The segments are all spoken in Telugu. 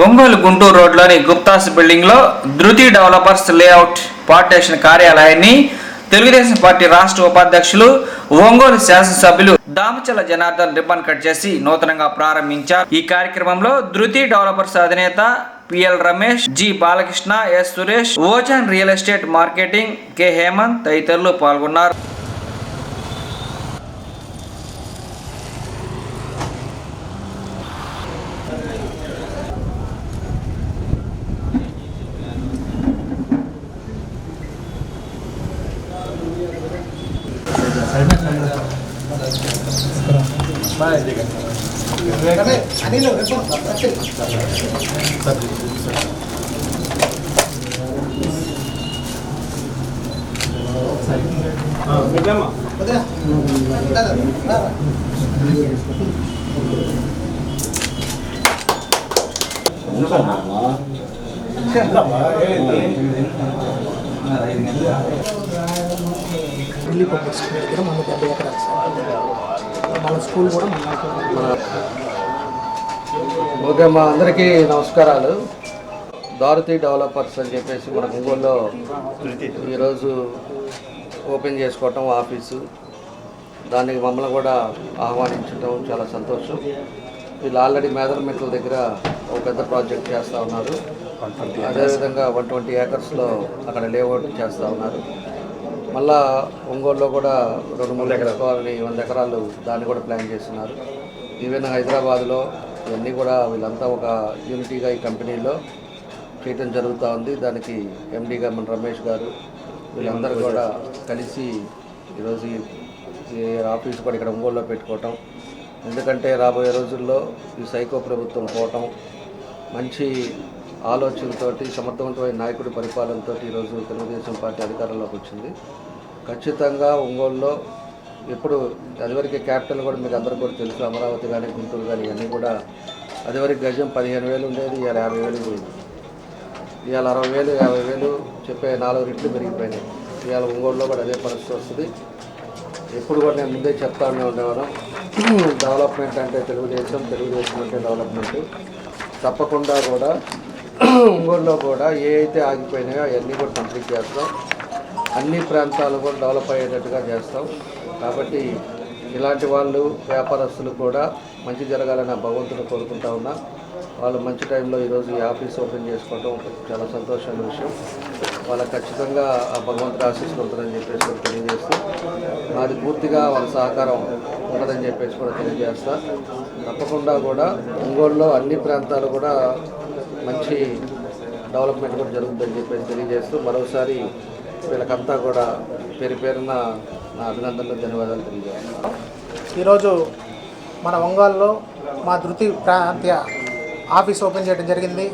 ఒంగోలు గుంటూరు రోడ్లోని గుప్తాస్ బిల్డింగ్లో ధృతి డెవలపర్స్ లేఅవుట్ పార్టీషన్ కార్యాలయాన్ని తెలుగుదేశం పార్టీ రాష్ట్ర ఉపాధ్యక్షులు ఒంగోలు శాసనసభ్యులు దామచల జనార్దన్ రిబ్బన్ కట్ చేసి నూతనంగా ప్రారంభించారు. ఈ కార్యక్రమంలో ధృతి డెవలపర్స్ అధినేత PL Ramesh, G Balakrishna, S Suresh, Ojan real estate marketing K Hemanth తదితరులు పాల్గొన్నారు. ఢిల్లీ పబ్లిక్ స్కూల్ దగ్గర మన 70 ఎకరాలు మన స్కూల్ కూడా ఓకే, మా అందరికీ నమస్కారాలు. ధృతి డెవలపర్స్ అని చెప్పేసి మన ఒంగోలులో ఈరోజు ఓపెన్ చేసుకోవటం ఆఫీసు, దానికి మమ్మల్ని కూడా ఆహ్వానించడం చాలా సంతోషం. వీళ్ళు ఆల్రెడీ మేదరమెట్ల దగ్గర ఒక పెద్ద ప్రాజెక్ట్ చేస్తూ ఉన్నారు. అదేవిధంగా 120 ఏకర్స్లో అక్కడ లేఅవుట్ చేస్తూ ఉన్నారు. మళ్ళా ఒంగోలులో కూడా 2-3 ఎకరాలని 100 ఎకరాలు దాన్ని కూడా ప్లాన్ చేస్తున్నారు. ఈవెన్ హైదరాబాద్లో ఇవన్నీ కూడా వీళ్ళంతా ఒక యూనిటీగా ఈ కంపెనీలో చేయటం జరుగుతూ ఉంది. దానికి ఎండీగా మన రమేష్ గారు వీళ్ళందరూ కూడా కలిసి ఈరోజు ఈ ఆఫీస్ కూడా ఇక్కడ ఒంగోలులో పెట్టుకోవటం. ఎందుకంటే రాబోయే రోజుల్లో ఈ సైకో ప్రభుత్వం పోవటం, మంచి ఆలోచనతోటి సమర్థవంతమైన నాయకుడి పరిపాలనతో ఈరోజు తెలుగుదేశం పార్టీ అధికారంలోకి వచ్చింది. ఖచ్చితంగా ఒంగోలులో ఎప్పుడు అదివరకు క్యాపిటల్ కూడా మీకు అందరూ కూడా తెలుసు, అమరావతి కానీ గుంటూరు కానీ ఇవన్నీ కూడా అదివరకు గజం 15,000 ఉండేది, ఇవాళ 50,000 పోయింది. ఇవాళ 60,000, 50,000 చెప్పే 4 రెట్లు పెరిగిపోయినాయి. ఇవాళ ఒంగోలులో కూడా అదే పరిస్థితి వస్తుంది. ఎప్పుడు కూడా నేను ముందే చెప్తానే ఉండేవాను, డెవలప్మెంట్ అంటే తెలుగుదేశం అంటే డెవలప్మెంట్. తప్పకుండా కూడా ఒంగోలులో కూడా ఏ అయితే ఆగిపోయినాయో అవన్నీ కూడా కంప్లీట్ చేస్తాం. అన్ని ప్రాంతాలు కూడా డెవలప్ అయ్యేటట్టుగా చేస్తాం. కాబట్టి ఇలాంటి వాళ్ళు వ్యాపారస్తులు కూడా మంచి జరగాలని భగవంతుని కోరుకుంటా ఉన్నా. వాళ్ళు మంచి టైంలో ఈరోజు ఈ ఆఫీస్ ఓపెన్ చేసుకోవడం చాలా సంతోషమైన విషయం. వాళ్ళకి ఖచ్చితంగా ఆ భగవంతుడి ఆశీస్సులు ఉంటుందని చెప్పేసి కూడా తెలియజేస్తూ, నాది పూర్తిగా వాళ్ళ సహకారం ఉన్నదని చెప్పేసి కూడా తెలియజేస్తా. తప్పకుండా కూడా ఒంగోలులో అన్ని ప్రాంతాలు కూడా మంచి డెవలప్మెంట్ కూడా జరుగుతుందని చెప్పేసి తెలియజేస్తూ, మరోసారి వీళ్ళకంతా కూడా పేరున నా అభినందనలు, ధన్యవాదాలు తెలియజేస్తాను. ఈరోజు మన ఒంగోలులో మా ధృతి ప్రాంతీయ ఆఫీస్ ఓపెన్ చేయడం జరిగింది.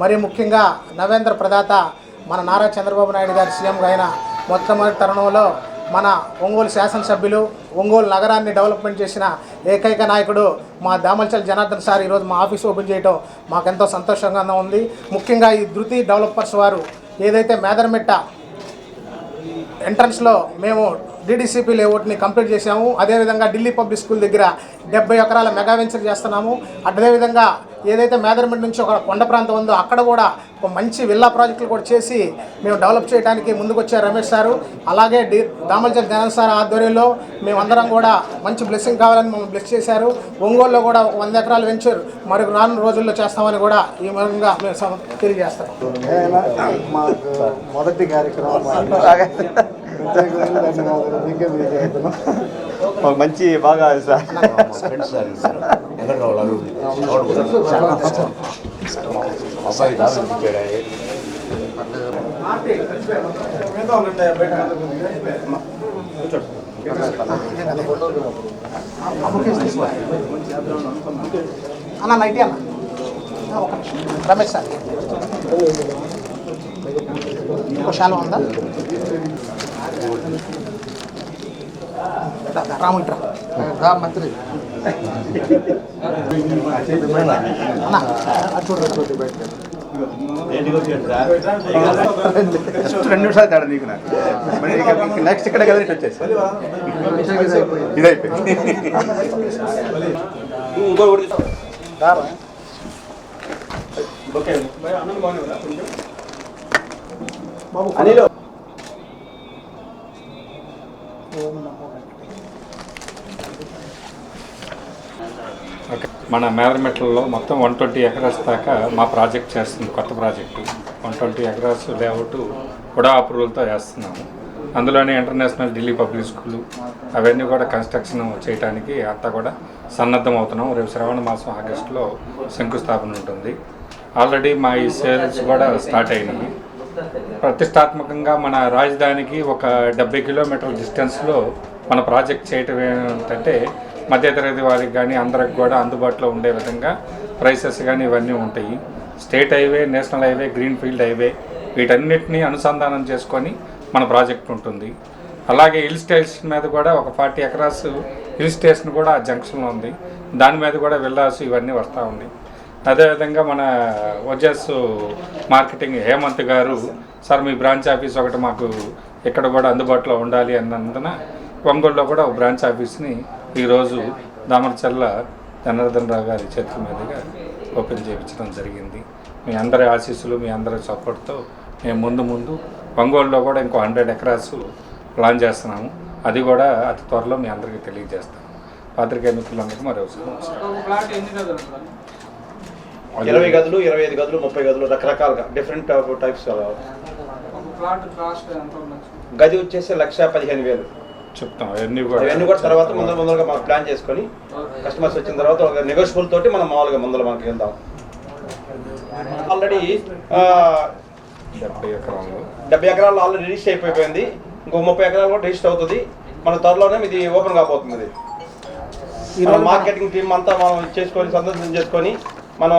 మరీ ముఖ్యంగా నవేంద్ర ప్రదాత మన నారా చంద్రబాబు నాయుడు గారి సీఎంగా అయిన మొట్టమొదటి తరుణంలో మన ఒంగోలు శాసనసభ్యులు, ఒంగోలు నగరాన్ని డెవలప్మెంట్ చేసిన ఏకైక నాయకుడు మా దామచల జనార్దన్ సార్ ఈరోజు మా ఆఫీస్ ఓపెన్ చేయడం మాకెంతో సంతోషంగా ఉంది. ముఖ్యంగా ఈ ధృతి డెవలపర్స్ వారు ఏదైతే మేదరమెట్ట ఎంట్రన్స్లో మేము డీడీసీపీ లేఅవుట్ని కంప్లీట్ చేసాము. అదేవిధంగా ఢిల్లీ పబ్లిక్ స్కూల్ దగ్గర 70 ఎకరాల మెగా వెంచర్ చేస్తున్నాము. అదేవిధంగా ఏదైతే మేదరమెట్ట నుంచి ఒక కొండ ప్రాంతం ఉందో అక్కడ కూడా ఒక మంచి విల్లా ప్రాజెక్టులు కూడా చేసి మేము డెవలప్ చేయడానికి ముందుకు వచ్చారు రమేష్ సారు. అలాగే దామచల జనార్దన్ సార్ ఆధ్వర్యంలో మేమందరం కూడా మంచి బ్లెస్సింగ్ కావాలని మమ్మల్ని బ్లెస్ చేశారు. ఒంగోలులో కూడా 100 ఎకరాల వెంచర్ మరి రానున్న రోజుల్లో చేస్తామని కూడా ఈ విధంగా మేము తెలియజేస్తాం. మాకు మొదటి కార్యక్రమం మంచి బాగా అన్న నైటీ అన్న ఒక రమేష్ సార్ శాలం ఉందా రాము ఇట్రా మంత్రి అన్న చూడండి జస్ట్ 2 నిమిషాలు తేడా నీకు నాకు నెక్స్ట్ ఇక్కడ కదా వచ్చేసి ఇది అయిపోయింది. ఓకే, మన మేదరమెట్లలో మొత్తం 120 ఎకరాస్ దాకా మా ప్రాజెక్ట్ చేస్తుంది. కొత్త ప్రాజెక్టు 120 ఎకరాస్ లేఅవుట్ కూడా అప్రూవల్తో వేస్తున్నాము. అందులోనే ఇంటర్నేషనల్ ఢిల్లీ పబ్లిక్ స్కూలు అవన్నీ కూడా కన్స్ట్రక్షన్ చేయడానికి అంతా కూడా సన్నద్ధం అవుతున్నాం. రేపు శ్రావణ మాసం ఆగస్టులో శంకుస్థాపన ఉంటుంది. ఆల్రెడీ మా ఈ సేల్స్ కూడా స్టార్ట్ అయినాయి. ప్రతిష్టాత్మకంగా మన రాజధానికి ఒక 70 కిలోమీటర్ల డిస్టెన్స్లో మన ప్రాజెక్ట్ చేయటం ఏంటంటే మధ్యతరగతి వారికి కానీ అందరికి కూడా అందుబాటులో ఉండే విధంగా ప్రైసెస్ కానీ ఇవన్నీ ఉంటాయి. State highway, national highway, green field highway వీటన్నిటిని అనుసంధానం చేసుకొని మన ప్రాజెక్ట్ ఉంటుంది. అలాగే హిల్ స్టేషన్ మీద కూడా ఒక 40 ఎకరాస్ హిల్ స్టేషన్ కూడా జంక్షన్లో ఉంది. దాని మీద కూడా విల్లాస్ ఇవన్నీ వస్తూ ఉన్నాయి. అదేవిధంగా మన ఓజస్ మార్కెటింగ్ హేమంత్ గారు, సార్ మీ బ్రాంచ్ ఆఫీస్ ఒకటి మాకు ఇక్కడ కూడా అందుబాటులో ఉండాలి అన్నందున ఒంగోలులో కూడా ఒక బ్రాంచ్ ఆఫీస్ని ఈరోజు దామరచర్ల జనార్దన్ రావు గారి చేతుల మీదుగా ఓపెన్ చేయించడం జరిగింది. మీ అందరి ఆశీస్సులు, మీ అందరి సపోర్ట్తో మేము ముందు ఒంగోలులో కూడా ఇంకో 100 ఎకరాస్ ప్లాన్ చేస్తున్నాము. అది కూడా అతి త్వరలో మీ అందరికీ తెలియజేస్తాము. పాత్రికేయ మిత్రులందరికీ మరోసారి 20 గదులు, 25 గదులు, 30 గదులు రకరకాలుగా డిఫరెంట్ టైప్స్. గది వచ్చేసి 1,15,000 చెప్తాం. అవన్నీ కూడా తర్వాత ముందరగా మనం ప్లాన్ చేసుకొని కస్టమర్స్ వచ్చిన తర్వాత ఒక నెగోషియబుల్ తోటి మనం మామూలుగా మనకి వెళ్దాం. ఆల్రెడీ 70 ఎకరాలు ఆల్రెడీ రిజిస్టర్ అయిపోయింది. ఇంకో 30 ఎకరాలు కూడా రిజిస్టర్ అవుతుంది. మన త్వరలోనే ఇది ఓపెన్ కాబోతుంది. ఈ మార్కెటింగ్ టీమ్ అంతా మనం చేసుకొని సందర్శన చేసుకొని మనం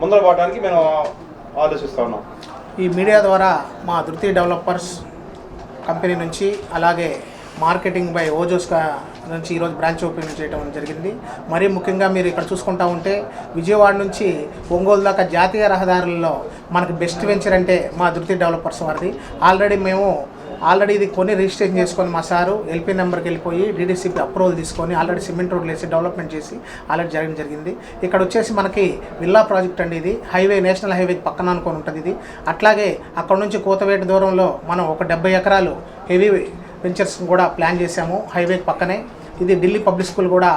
ముందర పోవడానికి మేము ఆలోచిస్తూ ఉన్నాం. ఈ మీడియా ద్వారా మా ధృతి డెవలపర్స్ కంపెనీ నుంచి అలాగే మార్కెటింగ్ బై ఓజోస్ నుంచి ఈరోజు బ్రాంచ్ ఓపెన్ చేయడం జరిగింది. మరీ ముఖ్యంగా మీరు ఇక్కడ చూసుకుంటా ఉంటే విజయవాడ నుంచి ఒంగోలు దాకా జాతీయ రహదారుల్లో మనకు బెస్ట్ వెంచర్ అంటే మా ధృతి డెవలపర్స్ వారిది. ఆల్రెడీ ఇది కొన్ని రిజిస్ట్రేషన్ చేసుకొని మా సారు ఎల్పీ నెంబర్కి వెళ్ళిపోయి డీడీసీపీ అప్రూవల్ తీసుకొని ఆల్రెడీ సిమెంట్ రోడ్లు వేసి డెవలప్మెంట్ చేసి ఆల్రెడీ జరిగింది. ఇక్కడ వచ్చేసి మనకి విల్లా ప్రాజెక్ట్ అండి. ఇది హైవే, నేషనల్ హైవేకి పక్కన అనుకొని ఉంటుంది ఇది. అట్లాగే అక్కడ నుంచి కోతవేట దూరంలో మనం ఒక 70 ఎకరాలు హెవీ వెంచర్స్ కూడా ప్లాన్ చేశాము హైవేకి పక్కనే. ఇది ఢిల్లీ పబ్లిక్ స్కూల్ కూడా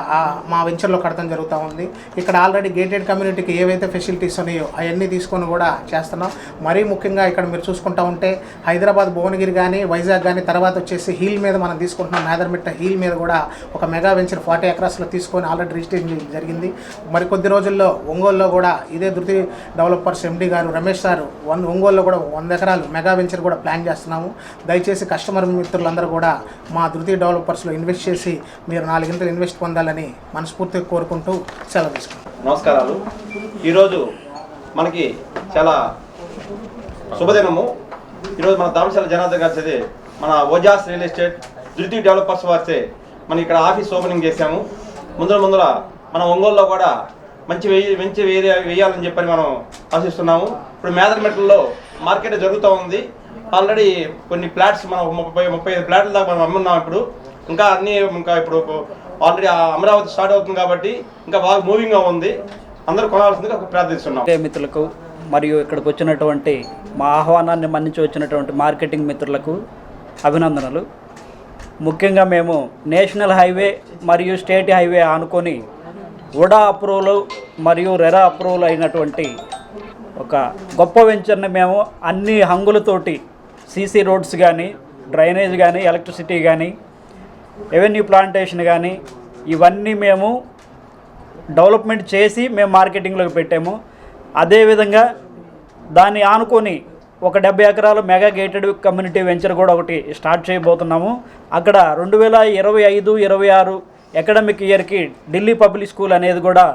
మా వెంచర్లో కడతాం జరుగుతూ ఉంది. ఇక్కడ ఆల్రెడీ గేటెడ్ కమ్యూనిటీకి ఏవైతే ఫెసిలిటీస్ ఉన్నాయో అవన్నీ తీసుకొని కూడా చేస్తున్నాం. మరీ ముఖ్యంగా ఇక్కడ మీరు చూసుకుంటా ఉంటే హైదరాబాద్, భువనగిరి కానీ, వైజాగ్ కానీ, తర్వాత వచ్చేసి హీల్ మీద మనం తీసుకుంటున్నాం. మేదరమిట్ట హీల్ మీద కూడా ఒక మెగా వెంచర్ 40 ఎకరాస్లో తీసుకొని ఆల్రెడీ రిజిస్ట్రేషన్ జరిగింది. మరికొద్ది రోజుల్లో ఒంగోలులో కూడా ఇదే ధృతి డెవలపర్స్ ఎండి గారు రమేష్ సారు ఒంగోలులో కూడా 100 ఎకరాలు మెగా వెంచర్ కూడా ప్లాన్ చేస్తున్నాము. దయచేసి కస్టమర్ మిత్రులందరూ కూడా మా ధృతి డెవలపర్స్లో ఇన్వెస్ట్ చేసి మీరు 4 గంటలు ఇన్వెస్ట్ పొందాలని మనస్ఫూర్తిగా కోరుకుంటూ సెలవు తీసుకుంటాం. నమస్కారాలు. ఈరోజు మనకి చాలా శుభదినము. ఈరోజు మన దామచర్ల జనార్దన్ గారి మన ఓజాస్ రియల్ ఎస్టేట్ ధృతి డెవలపర్స్ వారితే మనం ఇక్కడ ఆఫీస్ ఓపెనింగ్ చేశాము. ముందర మన ఒంగోలులో కూడా మంచి వేయాలని చెప్పని మనం ఆశిస్తున్నాము. ఇప్పుడు మేదరమెట్లలో మార్కెట్ జరుగుతూ ఉంది. ఆల్రెడీ కొన్ని ప్లాట్స్ మనం 35 ప్లాట్ల దాకా మనం అమ్మున్నాం. ఇంకా ఇప్పుడు ఆల్రెడీ అమరావతి స్టార్ట్ అవుతుంది కాబట్టి ఇంకా బాగా మూవింగ్గా ఉంది. అందరూ కొనాల్సిందిగా ప్రార్థిస్తున్నాం. మిత్రులకు మరియు ఇక్కడికి వచ్చినటువంటి మా ఆహ్వానాన్ని మన్నించి వచ్చినటువంటి మార్కెటింగ్ మిత్రులకు అభినందనలు. ముఖ్యంగా మేము నేషనల్ హైవే మరియు స్టేట్ హైవే ఆనుకొని ఉడా అప్రూవల్ మరియు రెరా అప్రూవల్ అయినటువంటి ఒక గొప్ప వెంచర్ని మేము అన్ని హంగులతోటి సీసీ రోడ్స్ కానీ, డ్రైనేజ్ కానీ, ఎలక్ట్రిసిటీ కానీ, రెవెన్యూ ప్లాంటేషన్ కానీ ఇవన్నీ మేము డెవలప్మెంట్ చేసి మేము మార్కెటింగ్లోకి పెట్టాము. అదేవిధంగా దాన్ని ఆనుకొని ఒక 70 ఎకరాలు మెగా గేటెడ్ కమ్యూనిటీ వెంచర్ కూడా ఒకటి స్టార్ట్ చేయబోతున్నాము. అక్కడ 2025-26 అకాడమిక్ ఇయర్కి ఢిల్లీ పబ్లిక్ స్కూల్ అనేది కూడా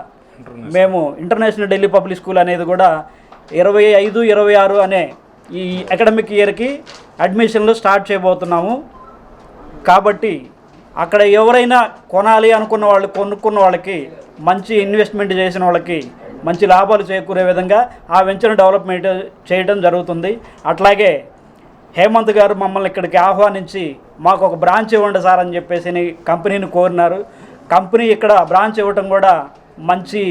మేము ఇంటర్నేషనల్ ఢిల్లీ పబ్లిక్ స్కూల్ అనేది కూడా 25-26 అనే ఈ అకాడమిక్ ఇయర్కి అడ్మిషన్లు స్టార్ట్ చేయబోతున్నాము. కాబట్టి అక్కడ ఎవరైనా కొనాలి అనుకున్న వాళ్ళు, కొనుక్కున్న వాళ్ళకి, మంచి ఇన్వెస్ట్మెంట్ చేసిన వాళ్ళకి మంచి లాభాలు చేకూరే విధంగా ఆ వెంచర్ డెవలప్మెంట్ చేయడం జరుగుతుంది. అట్లాగే హేమంత్ గారు మమ్మల్ని ఇక్కడికి ఆహ్వానించి మాకు ఒక బ్రాంచ్ ఇవ్వండి సార్ అని చెప్పేసి కంపెనీని కోరినారు. కంపెనీ ఇక్కడ బ్రాంచ్ ఇవ్వటం కూడా మంచి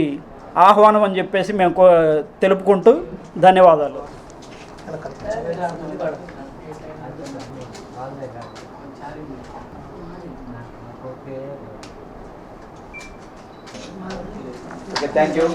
ఆహ్వానం అని చెప్పేసి మేము తెలుపుకుంటూ ధన్యవాదాలు. Thank you.